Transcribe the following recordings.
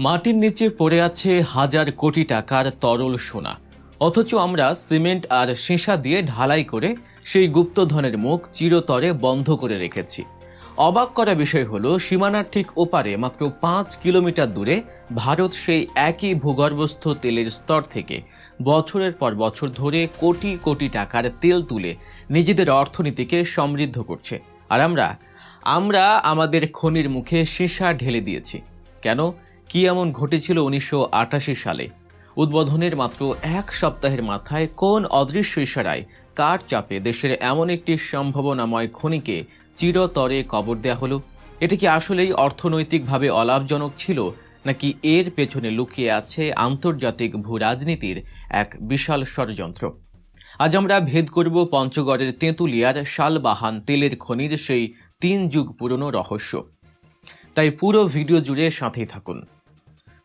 মাটির নিচে পড়ে আছে হাজার কোটি টাকার তরল সোনা, অথচ আমরা সিমেন্ট আর সীসা দিয়ে ঢালাই করে সেই গুপ্তধনের মুখ চিরতরে বন্ধ করে রেখেছি। অবাক করা বিষয় হলো, সীমানার ঠিক ওপারে মাত্র 5 কিলোমিটার দূরে ভারত সেই একই ভূগর্ভস্থ তেলের স্তর থেকে বছরের পর বছর ধরে কোটি কোটি টাকার তেল তুলে নিজেদের অর্থনীতিকে সমৃদ্ধ করছে। আর আমরা আমাদের খনির মুখে সীসা ঢেলে দিয়েছি। কেন? কি এমন ঘটেছিল 1988 সালে? উদ্বোধনের মাত্র এক সপ্তাহের মাথায় কোন অদৃশ্য ইশারায়, কার চাপে দেশের এমন একটি সম্ভাবনাময় খনিকে চিরতরে কবর দেয়া হলো? এটি কি আসলেই অর্থনৈতিকভাবে অলাভজনক ছিল, নাকি এর পেছনে লুকিয়ে আছে আন্তর্জাতিক ভূ রাজনীতির এক বিশাল ষড়যন্ত্র? আজ আমরা ভেদ করব পঞ্চগড়ের তেঁতুলিয়ার শালবাহান তেলের খনির সেই 3 যুগ পুরনো রহস্য। তাই পুরো ভিডিও জুড়ে সাথেই থাকুন।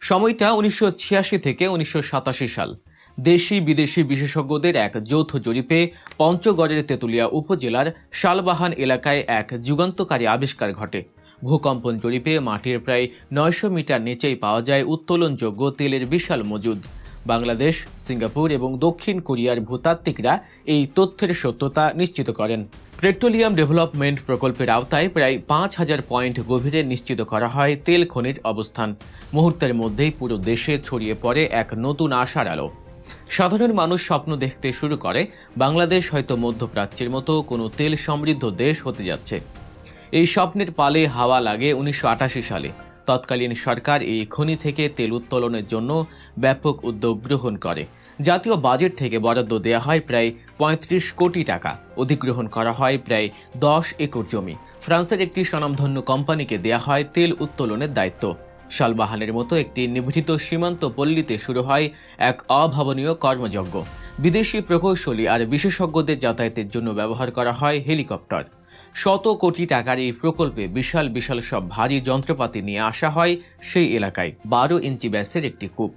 সময়টা 1986 থেকে 1987 সাল। দেশি বিদেশি বিশেষজ্ঞদের এক যৌথ জরিপে পঞ্চগড়ের তেঁতুলিয়া উপজেলার শালবাহান এলাকায় এক যুগান্তকারী আবিষ্কার ঘটে। ভূকম্পন জরিপে মাটির প্রায় 900 মিটার নিচেই পাওয়া যায় উত্তোলনযোগ্য তেলের বিশাল মজুদ। বাংলাদেশ, সিঙ্গাপুর এবং দক্ষিণ কোরিয়ার ভূতাত্ত্বিকরা এই তথ্যের সত্যতা নিশ্চিত করেন। পেট্রোলিয়াম ডেভেলপমেন্ট প্রকল্পের আওতায় প্রায় 5000 পয়েন্ট গভীরে নিশ্চিত করা হয় তেল খনির অবস্থান। মুহূর্তের মধ্যেই পুরো দেশে ছড়িয়ে পড়ে এক নতুন আশার আলো। সাধারণ মানুষ স্বপ্ন দেখতে শুরু করে, বাংলাদেশ হয়তো মধ্যপ্রাচ্যের মতো কোনো তেল সমৃদ্ধ দেশ হতে যাচ্ছে। এই স্বপ্নের পালে হাওয়া লাগে 1988 সালে। তৎকালীন সরকার এই খনি থেকে তেল উত্তোলনের জন্য ব্যাপক উদ্যোগ গ্রহণ করে। জাতীয় বাজেট থেকে বরাদ্দ দেওয়া হয় প্রায় 35 কোটি টাকা। অধিগ্রহণ করা হয় প্রায় 10 একর জমি। ফ্রান্সের একটি স্বনামধন্য কোম্পানিকে দেওয়া হয় তেল উত্তোলনের দায়িত্ব। শালবাহানের মতো একটি নিভৃত সীমান্ত পল্লীতে শুরু হয় এক অভাবনীয় কর্মযজ্ঞ। বিদেশি প্রকৌশলী আর বিশেষজ্ঞদের যাতায়াতের জন্য ব্যবহার করা হয় হেলিকপ্টার। শত কোটি টাকার এই প্রকল্পে বিশাল বিশাল সব ভারী যন্ত্রপাতি নিয়ে আসা হয় সেই এলাকায়। 12 ইঞ্চি ব্যাসের একটি কূপ।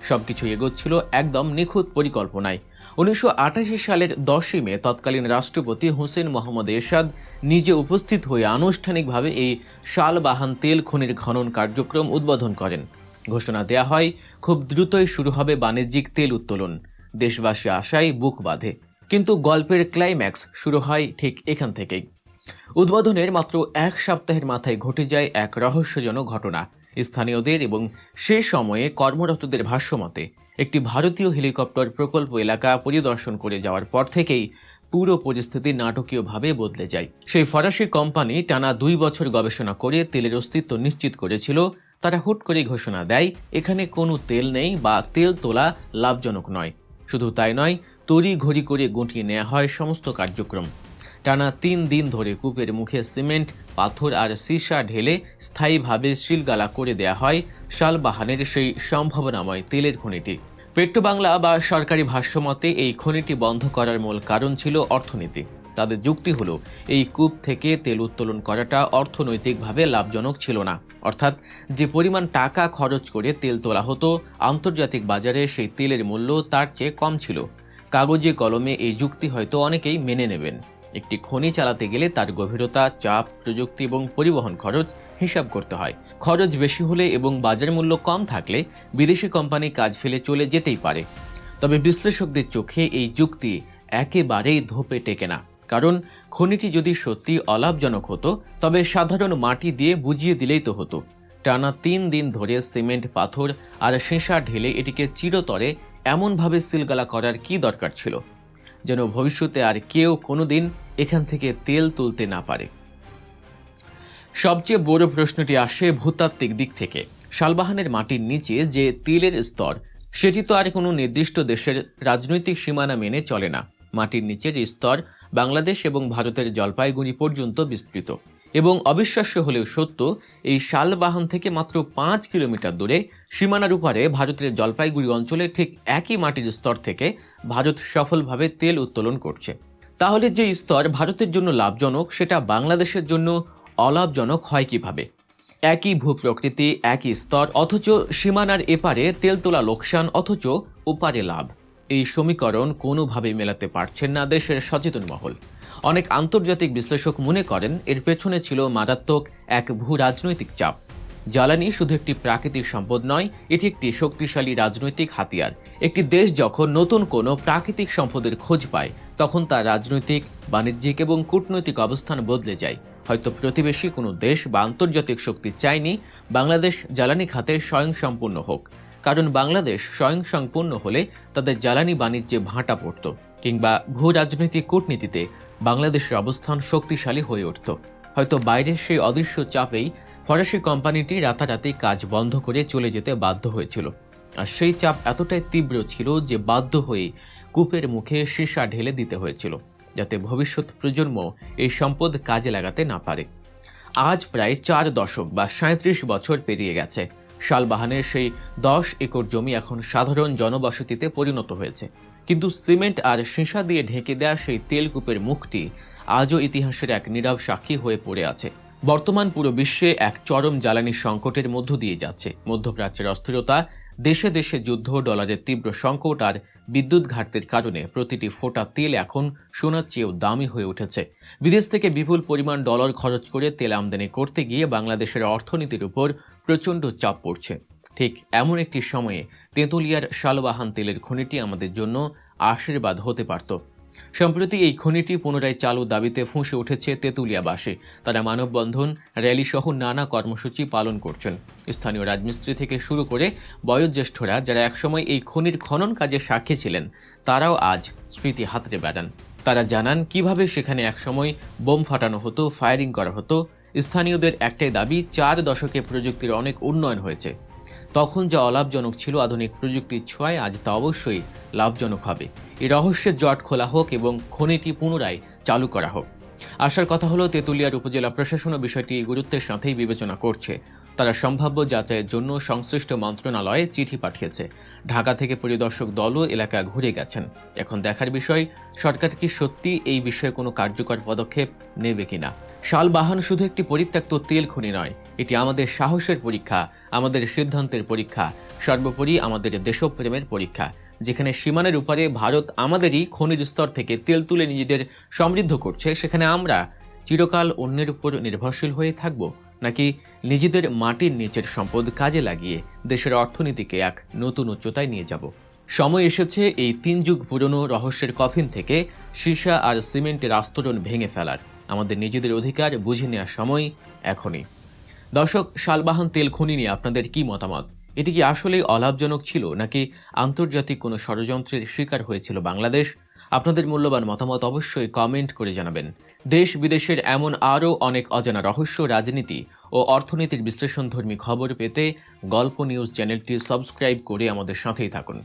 সবকিছু এগোচ্ছিল একদম নিখুঁত পরিকল্পনায়। 1988 সালের 10 মে তৎকালীন রাষ্ট্রপতি হোসেন মোহাম্মদ এরশাদ নিজে উপস্থিত হয়ে আনুষ্ঠানিকভাবে এই শালবাহান তেল খনির খনন কার্যক্রম উদ্বোধন করেন। ঘোষণা দেয়া হয়, খুব দ্রুতই শুরু হবে বাণিজ্যিক তেল উত্তোলন। দেশবাসী আশায় বুক বাঁধে। কিন্তু গল্পের ক্লাইম্যাক্স শুরু হয় ঠিক এখান থেকেই। উদ্বোধনের মাত্র এক সপ্তাহের মাথায় ঘটে যায় এক রহস্যজনক ঘটনা। স্থানীয়দের এবং সে সময়ে কর্মরতদের ভাষ্যমতে একটি ভারতীয় হেলিকপ্টার প্রকল্প এলাকা পরিদর্শন করে যাওয়ার পর থেকেই পুরো পরিস্থিতি নাটকীয়ভাবে বদলে যায়। সেই ফরাসি কোম্পানি টানা 2 বছর গবেষণা করে তেলের অস্তিত্ব নিশ্চিত করেছিল। তারা হুট করে ঘোষণা দেয়, এখানে কোনো তেল নেই বা তেল তোলা লাভজনক নয়। শুধু তাই নয়, তড়িঘড়ি করে গুটিয়ে নেওয়া হয় সমস্ত কার্যক্রম। টানা 3 দিন ধরে কূপের মুখে সিমেন্ট, পাথর আর সীসা ঢেলে স্থায়ীভাবে সিলগালা করে দেয়া হয় শালবাহানের সেই সম্ভাবনাময় তেলের খনিটি। পেট্রোবাংলা বা সরকারি ভাষ্যমতে এই খনিটি বন্ধ করার মূল কারণ ছিল অর্থনীতি। তাদের যুক্তি হলো, এই কূপ থেকে তেল উত্তোলন করাটা অর্থনৈতিকভাবে লাভজনক ছিল না। অর্থাৎ যে পরিমাণ টাকা খরচ করে তেল তোলা হতো, আন্তর্জাতিক বাজারে সেই তেলের মূল্য তার চেয়ে কম ছিল। কাগজে কলমে এই যুক্তি হয়তো অনেকেই মেনে নেবেন। একটি খনি চালাতে গেলে তার গভীরতা, চাপ, প্রযুক্তি এবং পরিবহন খরচ হিসাব করতে হয়। খরচ বেশি হলে এবং বাজার মূল্য কম থাকলে বিদেশি কোম্পানি কাজ ফেলে চলে যেতেই পারে। তবে বিশ্লেষকদের চোখে এই যুক্তি একেবারেই ধোপে টেকে না। কারণ খনিটি যদি সত্যি অলাভজনক হতো, তবে সাধারণ মাটি দিয়ে বুঝিয়ে দিলেই তো হতো। টানা 3 দিন ধরে সিমেন্ট, পাথর আর সীসা ঢেলে এটিকে চিরতরে এমনভাবে সিলগালা করার কি দরকার ছিল, যেন ভবিষ্যতে আর কেউ কোনোদিন এখান থেকে তেল তুলতে না পারে? সবচেয়ে বড় প্রশ্নটি আসে ভূতাত্ত্বিক দিক থেকে। শালবাহানের মাটির নিচে যে তেলের স্তর, সেটি তো আর কোনো নির্দিষ্ট দেশের রাজনৈতিক সীমানা মেনে চলে না। মাটির নিচের স্তর বাংলাদেশ এবং ভারতের জলপাইগুড়ি পর্যন্ত বিস্তৃত। এবং অবিশ্বাস্য হলেও সত্য, এই শালবাহান থেকে মাত্র 5 কিলোমিটার দূরে সীমানার উপরে ভারতের জলপাইগুড়ি অঞ্চলে ঠিক একই মাটির স্তর থেকে ভারত সফলভাবে তেল উত্তোলন করছে। তাহলে যে স্তর ভারতের জন্য লাভজনক, সেটা বাংলাদেশের জন্য অলাভজনক হয় কিভাবে? একই ভূপ্রকৃতি, একই স্তর, অথচ সীমানার এপারে তেল তোলা লোকসান, অথচ ওপারে লাভ। এই সমীকরণ কোনোভাবেই মেলাতে পারছেন না দেশের সচেতন মহল। অনেক আন্তর্জাতিক বিশ্লেষক মনে করেন এর পেছনে ছিল মারাত্মক এক ভূ রাজনৈতিক চাপ। জ্বালানি শুধু একটি প্রাকৃতিক সম্পদ নয়, এটি একটি শক্তিশালী রাজনৈতিক হাতিয়ার। একটি দেশ যখন নতুন কোনো প্রাকৃতিক সম্পদের খোঁজ পায়, তখন তার রাজনৈতিক, বাণিজ্যিক এবং কূটনৈতিক অবস্থান বদলে যায়। হয়তো প্রতিবেশী কোনো দেশ বা আন্তর্জাতিক শক্তি চায়নি বাংলাদেশ জ্বালানি খাতে স্বয়ংসম্পূর্ণ হোক, কারণ বাংলাদেশ স্বয়ংসম্পূর্ণ হলে তাদের জ্বালানি বাণিজ্যে ভাঁটা পড়ত, কিংবা ভূ রাজনৈতিক কূটনীতিতে বাংলাদেশের অবস্থান শক্তিশালী হয়ে উঠত। হয়তো বাইরের সেই অদৃশ্য চাপেই ফরাসি কোম্পানিটি রাতারাতি কাজ বন্ধ করে চলে যেতে বাধ্য হয়েছিল। আর সেই চাপ এতটাই তীব্র ছিল যে বাধ্য হয়ে কূপের মুখে সীসা ঢেলে দিতে হয়েছিল, যাতে ভবিষ্যৎ প্রজন্ম এই সম্পদ কাজে লাগাতে না পারে। আজ প্রায় 4 দশক বা 37 বছর পেরিয়ে গেছে। শালবাহানের সেই 10 একর জমি এখন সাধারণ জনবসতিতে পরিণত হয়েছে, কিন্তু সিমেন্ট আর সীসা দিয়ে ঢেকে দেয়া সেই তেলকূপের মুখটি আজও ইতিহাসের এক নীরব সাক্ষী হয়ে পড়ে আছে। বর্তমান পুরো বিশ্বে এক চরম জ্বালানি সংকটের মধ্য দিয়ে যাচ্ছে। মধ্যপ্রাচ্যের অস্থিরতা, দেশে দেশে যুদ্ধ, ডলারের তীব্র সংকট আর বিদ্যুৎ ঘাটতির কারণে প্রতিটি ফোঁটা তেল এখন সোনার চেয়েও দামি হয়ে উঠেছে। বিদেশ থেকে বিপুল পরিমাণ ডলার খরচ করে তেল আমদানি করতে গিয়ে বাংলাদেশের অর্থনীতির উপর প্রচণ্ড চাপ পড়ছে। ঠিক এমন একটি সময়ে তেঁতুলিয়ার শালবাহান তেলের খনিটি আমাদের জন্য আশীর্বাদ হতে পারত। সম্প্রতি এই খনিটি পুনরায় চালুর দাবিতে ফুঁসে উঠেছে তেঁতুলিয়াবাসী। তারা মানববন্ধন, র্যালি সহ নানা কর্মসূচি পালন করছেন। স্থানীয় রাজমিস্ত্রি থেকে শুরু করে বয়োজ্যেষ্ঠরা, যারা একসময় এই খনির খনন কাজে সাক্ষী ছিলেন, তারাও আজ স্মৃতি হাতড়ে বেড়ান। তারা জানান কিভাবে সেখানে একসময় বোম ফাটানো হতো, ফায়ারিং করা হতো। স্থানীয়দের একটাই দাবি, 4 দশকে প্রযুক্তির অনেক উন্নয়ন হয়েছে। তখন যা অলাভজনক ছিল, আধুনিক প্রযুক্তির ছোঁয়ায় আজ তা অবশ্যই লাভজনক হবে। এই রহস্যের জট খোলা হোক এবং খনিটি পুনরায় চালু করা হোক। আশার কথা হলো, তেঁতুলিয়ার উপজেলা প্রশাসনও বিষয়টি গুরুত্বের সাথেই বিবেচনা করছে। তারা সম্ভাব্য যাচাইয়ের জন্য সংশ্লিষ্ট মন্ত্রণালয়ে চিঠি পাঠিয়েছে। ঢাকা থেকে পরিদর্শক দলও এলাকা ঘুরে গেছেন। এখন দেখার বিষয়, সরকার কি সত্যি এই বিষয়ে কোনো কার্যকর পদক্ষেপ নেবে কিনা। শালবাহান শুধু একটি পরিত্যক্ত তেল খনি নয়, এটি আমাদের সাহসের পরীক্ষা, আমাদের সিদ্ধান্তের পরীক্ষা, সর্বোপরি আমাদের দেশপ্রেমের পরীক্ষা। যেখানে সীমানের উপরে ভারত আমাদেরই খনির স্তর থেকে তেল তুলে নিজেদের সমৃদ্ধ করছে, সেখানে আমরা চিরকাল অন্যের উপর নির্ভরশীল হয়ে থাকব, নাকি নিজেদের মাটির নিচের সম্পদ কাজে লাগিয়ে দেশের অর্থনীতিকে এক নতুন উচ্চতায় নিয়ে যাব। সময় এসেছে এই 3 যুগ পুরনো রহস্যের কফিন থেকে সীসা আর সিমেন্টের আস্তরণ ভেঙে ফেলার। আমাদের নিজেদের অধিকার বুঝে নেওয়ার সময় এখনই। দর্শক, শালবাহান তেল খনি নিয়ে আপনাদের কি মতামত? এটি কি আসলেই অলাভজনক ছিল, নাকি আন্তর্জাতিক কোনো ষড়যন্ত্রের শিকার হয়েছিল বাংলাদেশ? আপনাদের মূল্যবান মতামত অবশ্যই কমেন্ট করে জানাবেন। দেশ বিদেশের এমন আরও অনেক অজানা রহস্য, রাজনীতি ও অর্থনীতির বিশ্লেষণধর্মী খবর পেতে গল্প নিউজ চ্যানেলটি সাবস্ক্রাইব করে আমাদের সাথেই থাকুন।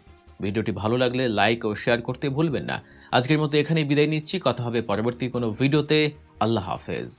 ভিডিওটি ভালো লাগলে লাইক ও শেয়ার করতে ভুলবেন না। আজকের মতো এখানেই বিদায় নিচ্ছি। কথা হবে পরবর্তী কোনো ভিডিওতে। আল্লাহ হাফেজ।